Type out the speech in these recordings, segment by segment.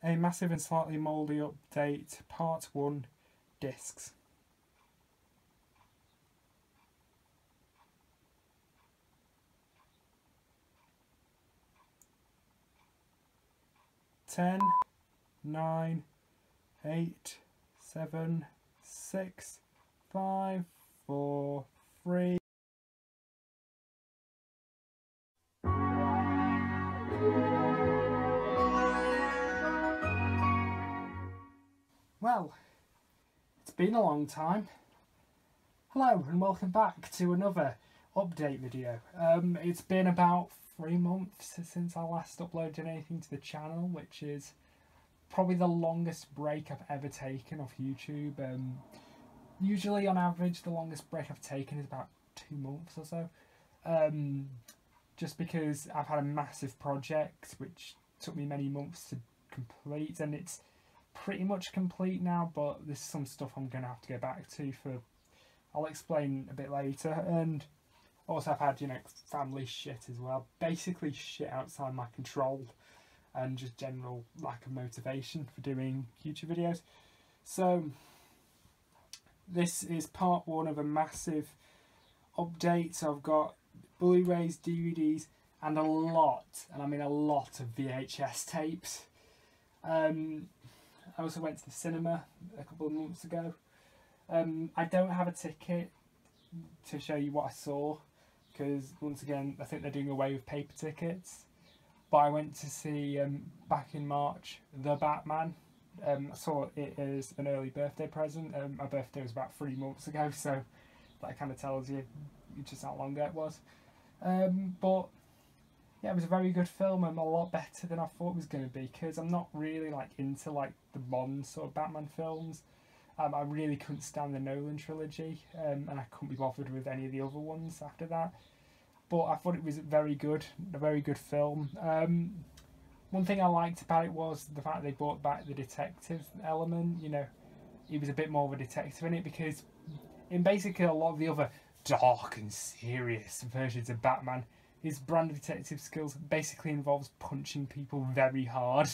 A Massive and Slightly Mouldy Update Part 1 Discs. Ten, 9, 8, 7, 6, 5, 4, 3. Well, it's been a long time. Hello and welcome back to another update video. It's been about 3 months since I last uploaded anything to the channel, which is probably the longest break I've ever taken off YouTube. Usually on average the longest break I've taken is about 2 months or so. Just because I've had a massive project which took me many months to complete, and it's pretty much complete now, but there's some stuff I'm going to have to go back to for, I'll explain a bit later. And also I've had, family shit as well, basically shit outside my control and just general lack of motivation for doing YouTube videos. So this is part 1 of a massive update. So I've got Blu-rays, DVDs and a lot, and I mean a lot, of VHS tapes. I also went to the cinema a couple of months ago. I don't have a ticket to show you what I saw because, once again, I think they're doing away with paper tickets. But I went to see, back in March, The Batman. I saw it as an early birthday present. My birthday was about 3 months ago, so that kind of tells you just how long ago it was. But yeah, it was a very good film, and a lot better than I thought it was going to be, because I'm not really into the Bond sort of Batman films. I really couldn't stand the Nolan trilogy, and I couldn't be bothered with any of the other ones after that. But I thought it was very good, a very good film. One thing I liked about it was the fact they brought back the detective element. He was a bit more of a detective in it, because in basically a lot of the other dark and serious versions of Batman, his brand of detective skills basically involves punching people very hard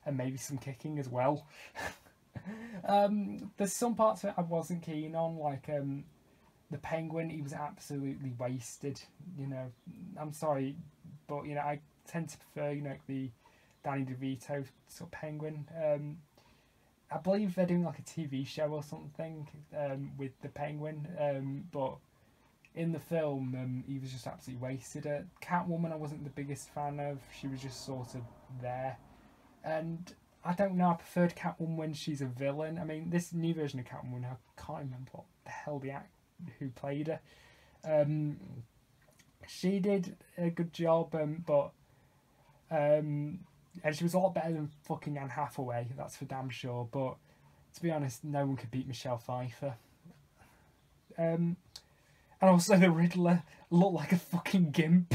and maybe some kicking as well. There's some parts of it I wasn't keen on, like the Penguin. He was absolutely wasted. I'm sorry, but I tend to prefer the Danny DeVito sort of Penguin. I believe they're doing like a TV show or something with the Penguin, but in the film, he was just absolutely wasted. Catwoman I wasn't the biggest fan of. She was just sort of there. And I don't know, I preferred Catwoman when she's a villain. I mean, this new version of Catwoman, I can't remember what the hell who played her. She did a good job, and she was a lot better than fucking Anne Hathaway, that's for damn sure. But to be honest, no one could beat Michelle Pfeiffer. And also the Riddler looked like a fucking gimp.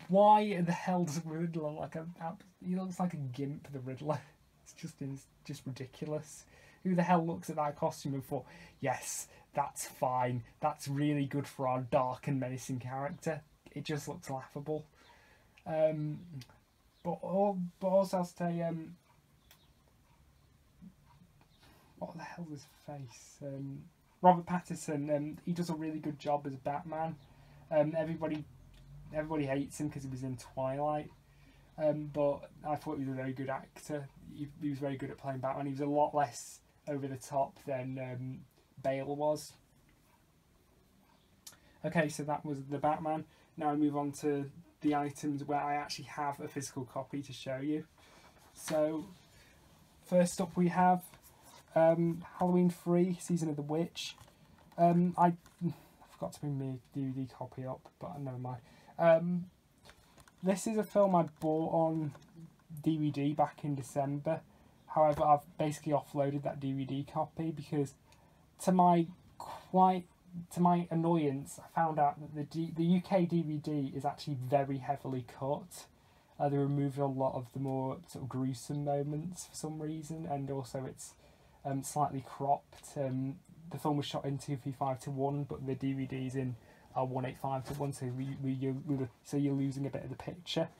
Why the hell does Riddler he looks like a gimp, the Riddler. It's just ridiculous. Who the hell looks at that costume and thought, yes, that's fine, that's really good for our dark and menacing character? It just looks laughable. But also I'll say, what the hell is his face? Robert Pattinson, he does a really good job as Batman. Everybody hates him because he was in Twilight, but I thought he was a very good actor. He was very good at playing Batman. He was a lot less over the top than Bale was. Okay, so that was the Batman. Now I move on to the items where I actually have a physical copy to show you. So first up we have Halloween 3, Season of the Witch. I forgot to bring my DVD copy up, but never mind. This is a film I bought on DVD back in December. However, I've basically offloaded that DVD copy because, to my annoyance, I found out that the UK DVD is actually very heavily cut. They removed a lot of the more sort of gruesome moments for some reason, and also it's slightly cropped. The film was shot in 235:1, but the DVD's in 185:1, so you're losing a bit of the picture.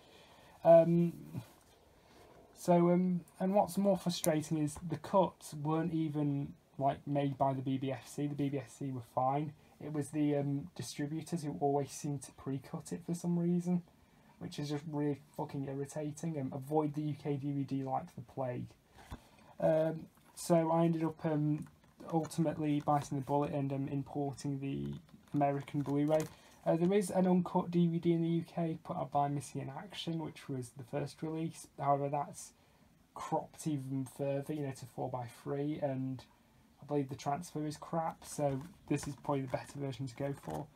So and what's more frustrating is the cuts weren't even like made by the BBFC. The BBFC were fine. It was the distributors who always seem to pre-cut it for some reason, which is just really fucking irritating. Avoid the UK DVD like the plague. So I ended up ultimately biting the bullet and importing the American Blu-ray. There is an uncut DVD in the UK put out by Missing in Action, which was the first release. However, that's cropped even further, you know, to 4:3, and I believe the transfer is crap, so this is probably the better version to go for.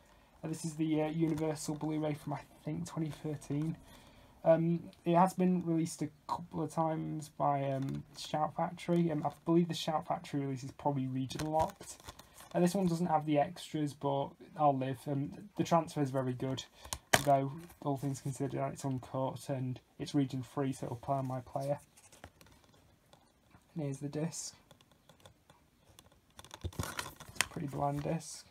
This is the Universal Blu-ray from, I think, 2013. It has been released a couple of times by Shout Factory. I believe the Shout Factory release is probably region locked. This one doesn't have the extras, but I'll live. The transfer is very good, though all things considered, it's uncut and it's region free, so it'll play on my player. And here's the disc. Pretty bland disc.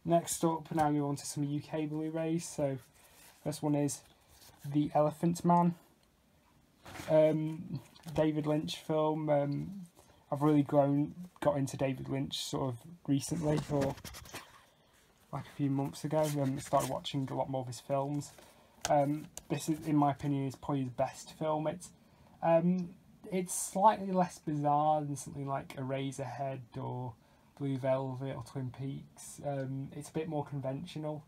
Next up, now we move on to some UK Blu-rays. So, first one is The Elephant Man. David Lynch film. I've really got into David Lynch sort of recently, or like a few months ago. Started watching a lot more of his films. This is, in my opinion, is probably his best film. It's slightly less bizarre than something like Eraserhead or Blue Velvet or Twin Peaks. It's a bit more conventional,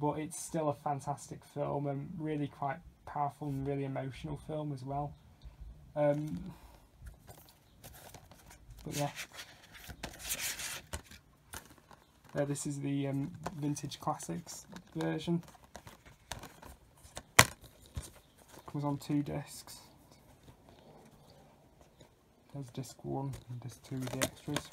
but it's still a fantastic film and really quite powerful and really emotional film as well. But yeah, this is the Vintage Classics version. Comes on 2 discs. There's disc 1 and disc 2 with the extras.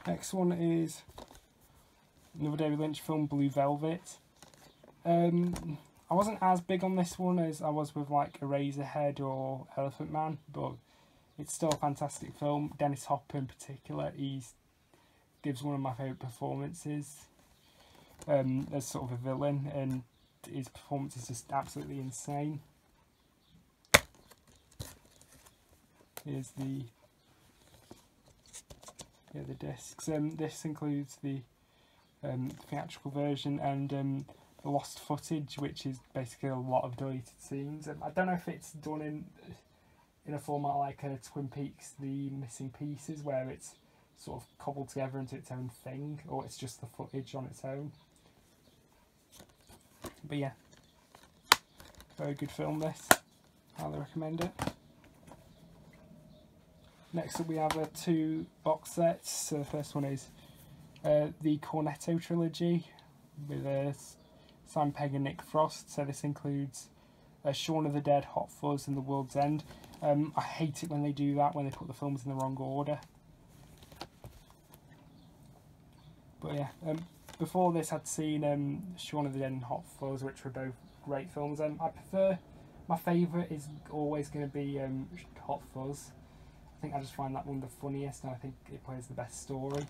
Next one is another David Lynch film, Blue Velvet. I wasn't as big on this one as I was with like Eraserhead or Elephant Man, but it's still a fantastic film. Dennis Hopper in particular, he gives one of my favourite performances as sort of a villain, and his performance is just absolutely insane. Here's the discs. This includes the theatrical version and the lost footage, which is basically a lot of deleted scenes. I don't know if it's done in a format like Twin Peaks, The Missing Pieces, where it's sort of cobbled together into its own thing, or it's just the footage on its own. But yeah, very good film this. Highly recommend it. Next up we have 2 box sets. So the first one is the Cornetto Trilogy with Simon Pegg and Nick Frost. So this includes Shaun of the Dead, Hot Fuzz and The World's End. I hate it when they do that, when they put the films in the wrong order. But yeah, before this I'd seen Shaun of the Dead and Hot Fuzz, which were both great films. I prefer, my favourite is always going to be Hot Fuzz. I think I just find that one the funniest, and I think it plays the best story.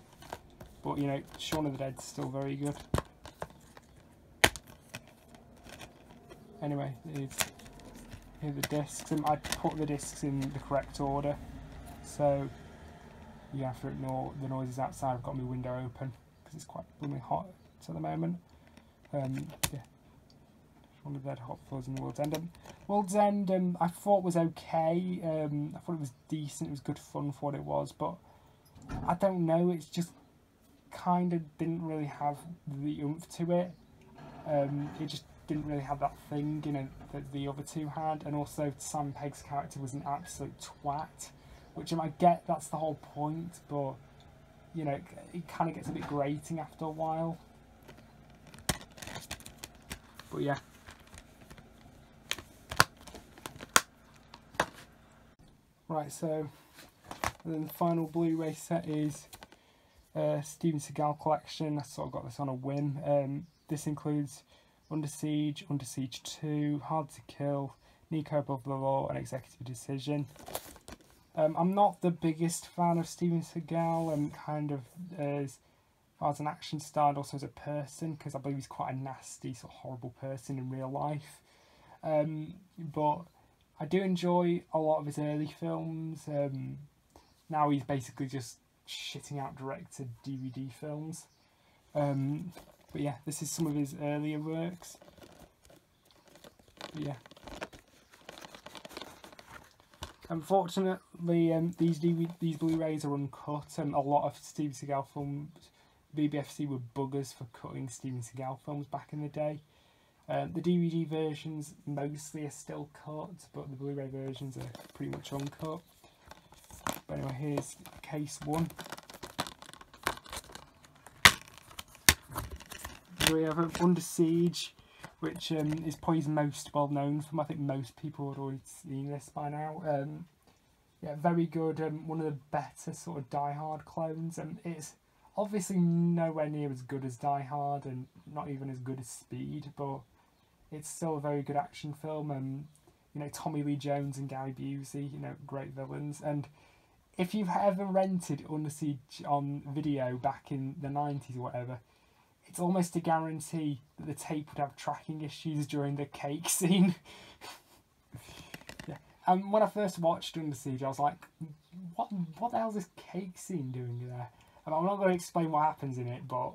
But you know, Shaun of the Dead's still very good. Anyway, here are the discs. I put the discs in the correct order, so you have to ignore the noises outside. I've got my window open because it's quite blooming hot at the moment. Yeah. Shaun of the Dead, Hot Fuzz and World's End. World's End I thought was okay. I thought it was decent, it was good fun for what it was, but I don't know, it's just kind of didn't really have the oomph to it. It just didn't really have that thing, you know, that the other two had, and also Sam Pegg's character was an absolute twat, which I get that's the whole point, but you know, it kind of gets a bit grating after a while. But yeah. Right, so and then the final Blu-ray set is Steven Seagal collection. I sort of got this on a whim. This includes Under Siege, Under Siege 2, Hard to Kill, Nico Above the Law and Executive Decision. I'm not the biggest fan of Steven Seagal, kind of as far as an action star and also as a person, because I believe he's quite a nasty, sort of horrible person in real life. But I do enjoy a lot of his early films. Now he's basically just shitting out direct-to-DVD films. But yeah, this is some of his earlier works. But yeah. Unfortunately, these Blu-rays are uncut. A lot of Steven Seagal films, BBFC were buggers for cutting Steven Seagal films back in the day. The DVD versions mostly are still cut, but the Blu-ray versions are pretty much uncut. But anyway, here's case 1. We have Under Siege, which is probably his most well known film. I think most people would already seen this by now. Yeah, very good. One of the better sort of Die Hard clones. It's obviously nowhere near as good as Die Hard, and not even as good as Speed, but it's still a very good action film. You know, Tommy Lee Jones and Gary Busey, you know, great villains. And if you've ever rented Under Siege on video back in the 90s or whatever, it's almost a guarantee that the tape would have tracking issues during the cake scene. Yeah. And when I first watched Under Siege, I was like, what the hell is this cake scene doing there? And I'm not going to explain what happens in it, but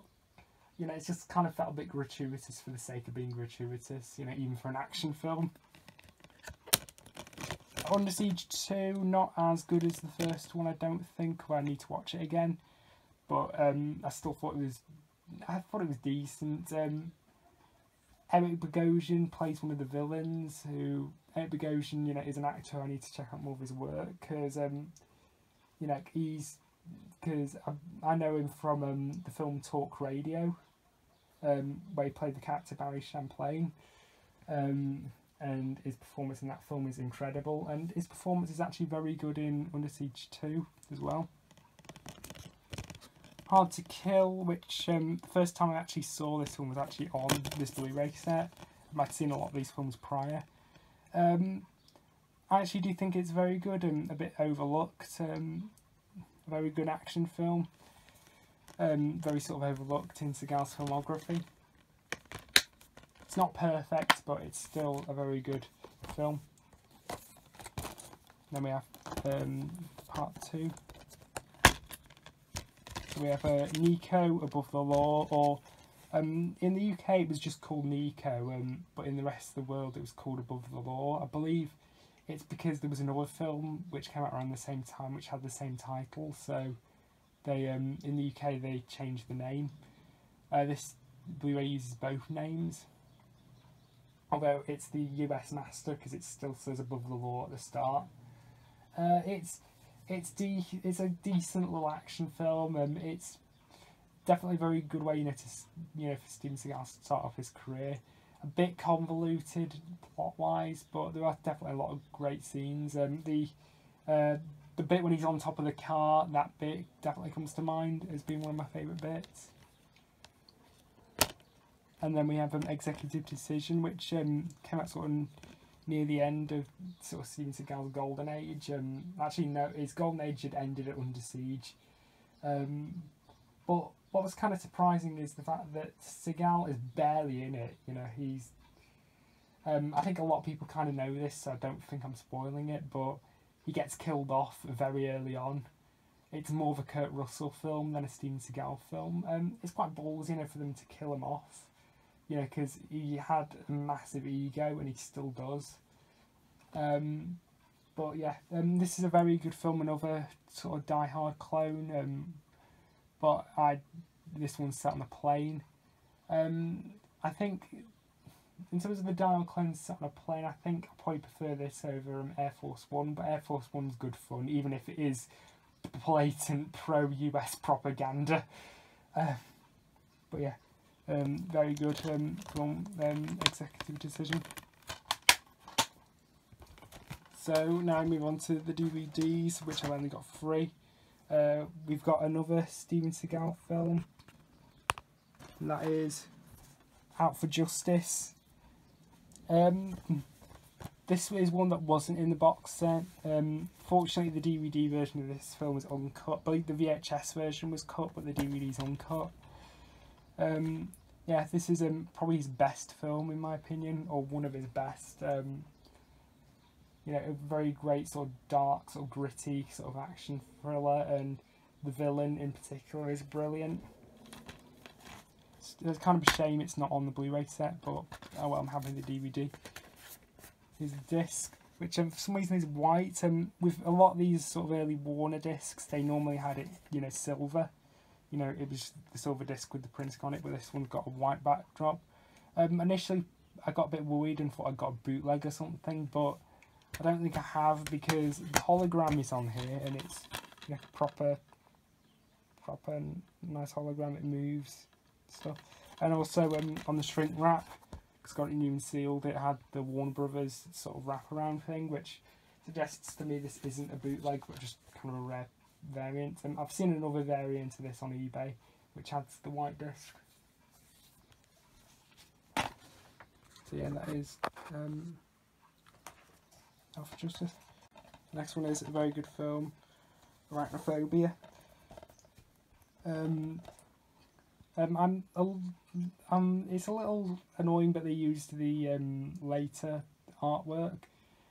you know, it's just kind of felt a bit gratuitous for the sake of being gratuitous, you know, even for an action film. Under Siege 2, not as good as the first one, I don't think. I need to watch it again, but I still thought it was. I thought it was decent. Eric Bogosian plays one of the villains. Eric Bogosian, you know, is an actor. I need to check out more of his work because, you know, because I know him from the film Talk Radio, where he played the character Barry Champlain. And his performance in that film is incredible, and his performance is actually very good in Under Siege 2 as well. Hard to Kill, which the first time I actually saw this film was actually on this Blu-ray set. I'd seen a lot of these films prior. I actually do think it's very good and a bit overlooked. A very good action film. Very sort of overlooked in Seagal's filmography. It's not perfect, but it's still a very good film. Then we have part 2. So we have Nico, Above the Law, or in the UK it was just called Nico, but in the rest of the world it was called Above the Law. I believe it's because there was another film which came out around the same time which had the same title, so they in the UK they changed the name. This Blu-ray uses both names, although it's the US master because it still says Above the Law at the start. It's a decent little action film. It's definitely a very good way, for Steven Seagal to start off his career. A bit convoluted plot-wise, but there are definitely a lot of great scenes. The bit when he's on top of the car, that bit definitely comes to mind as being one of my favourite bits. And then we have Executive Decision, which came out sort of near the end of sort of Steven Seagal's golden age. Actually, no, his golden age had ended at Under Siege. But what was kind of surprising is the fact that Seagal is barely in it. You know, he's. I think a lot of people kind of know this, so I don't think I'm spoiling it. But he gets killed off very early on. It's more of a Kurt Russell film than a Steven Seagal film. It's quite ballsy, for them to kill him off. Because he had a massive ego and he still does. But yeah, this is a very good film, another sort of Die Hard clone. But this one's set on a plane. I think, in terms of the Die Hard clone set on a plane, I think I probably prefer this over Air Force One. But Air Force One's good fun, even if it is blatant pro-US propaganda. But yeah. Very good film, Executive Decision. So now I move on to the DVDs, which I've only got 3. We've got another Steven Seagal film, and that is Out for Justice. This this is one that wasn't in the box set. Fortunately, the DVD version of this film is uncut. I believe the VHS version was cut, but the DVD's uncut. Yeah, this is probably his best film in my opinion, or one of his best. You know, a very great sort of dark, sort of gritty sort of action thriller, and the villain in particular is brilliant. It's kind of a shame it's not on the Blu-ray set, but oh well, I'm having the DVD. Here's the disc, which for some reason is white. With a lot of these sort of early Warner discs, they normally had it, you know, silver. You know, it was the silver disc with the printing on it, but this one's got a white backdrop. Initially, I got a bit worried and thought I got a bootleg or something, but I don't think I have, because the hologram is on here and it's, you know, proper nice hologram. It moves stuff, and also on the shrink wrap, it's got it new and sealed. It had the Warner Brothers sort of wraparound thing, which suggests to me this isn't a bootleg, but just kind of a rare variant. I've seen another variant of this on eBay, which has the white disc. So yeah, that is Out for Justice. The next one is a very good film, Arachnophobia. It's a little annoying, but they used the later artwork.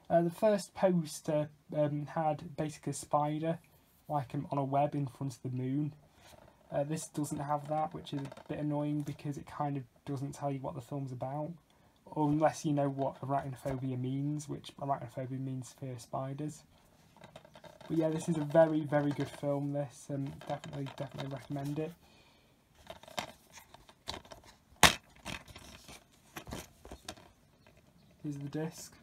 The first poster had basically a spider, like on a web in front of the moon. This doesn't have that, which is a bit annoying because it kind of doesn't tell you what the film's about, unless you know what arachnophobia means, which arachnophobia means fear of spiders. But yeah, this is a very, very good film. This definitely recommend it. Here's the disc.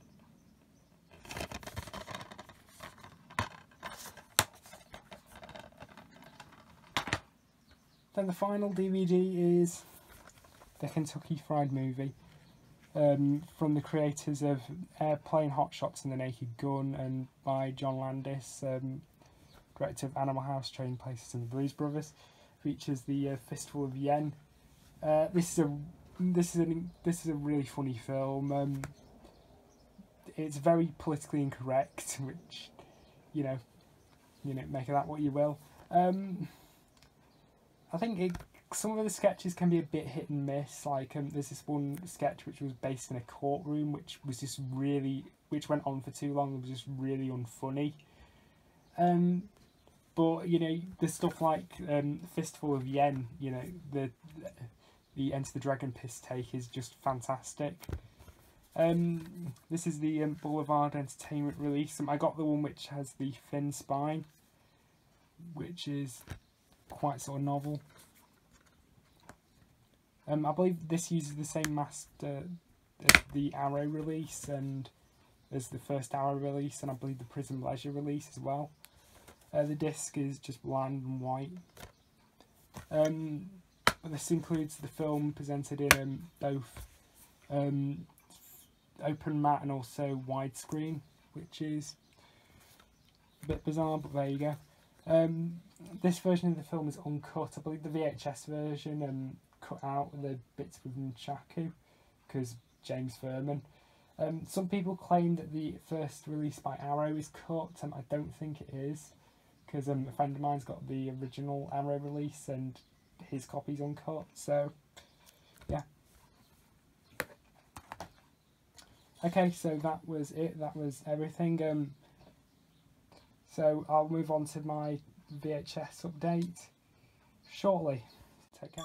Then the final DVD is the Kentucky Fried Movie, from the creators of Airplane, Hot Shots and the Naked Gun, and by John Landis, director of Animal House, Trading Places and the Blues Brothers. Features the Fistful of Yen. This is a really funny film. It's very politically incorrect, which, you know, make of that what you will. I think some of the sketches can be a bit hit and miss. Like there's this one sketch which was based in a courtroom, which went on for too long and was just really unfunny. But you know, the stuff like Fistful of Yen, you know, the Enter the Dragon piss take is just fantastic. This is the Boulevard Entertainment release. I got the one which has the thin spine, which is quite sort of novel. I believe this uses the same master as the Arrow release and as the first Arrow release, and I believe the Prism Leisure release as well. The disc is just bland and white. This includes the film presented in both open matte and also widescreen, which is a bit bizarre, but there you go. This version of the film is uncut. I believe the VHS version cut out the bits with Nunchaku because James Furman. Some people claim that the first release by Arrow is cut. I don't think it is, because a friend of mine's got the original Arrow release and his copy's uncut. So yeah. Okay, so that was it. That was everything. So I'll move on to my VHS update shortly. Take care.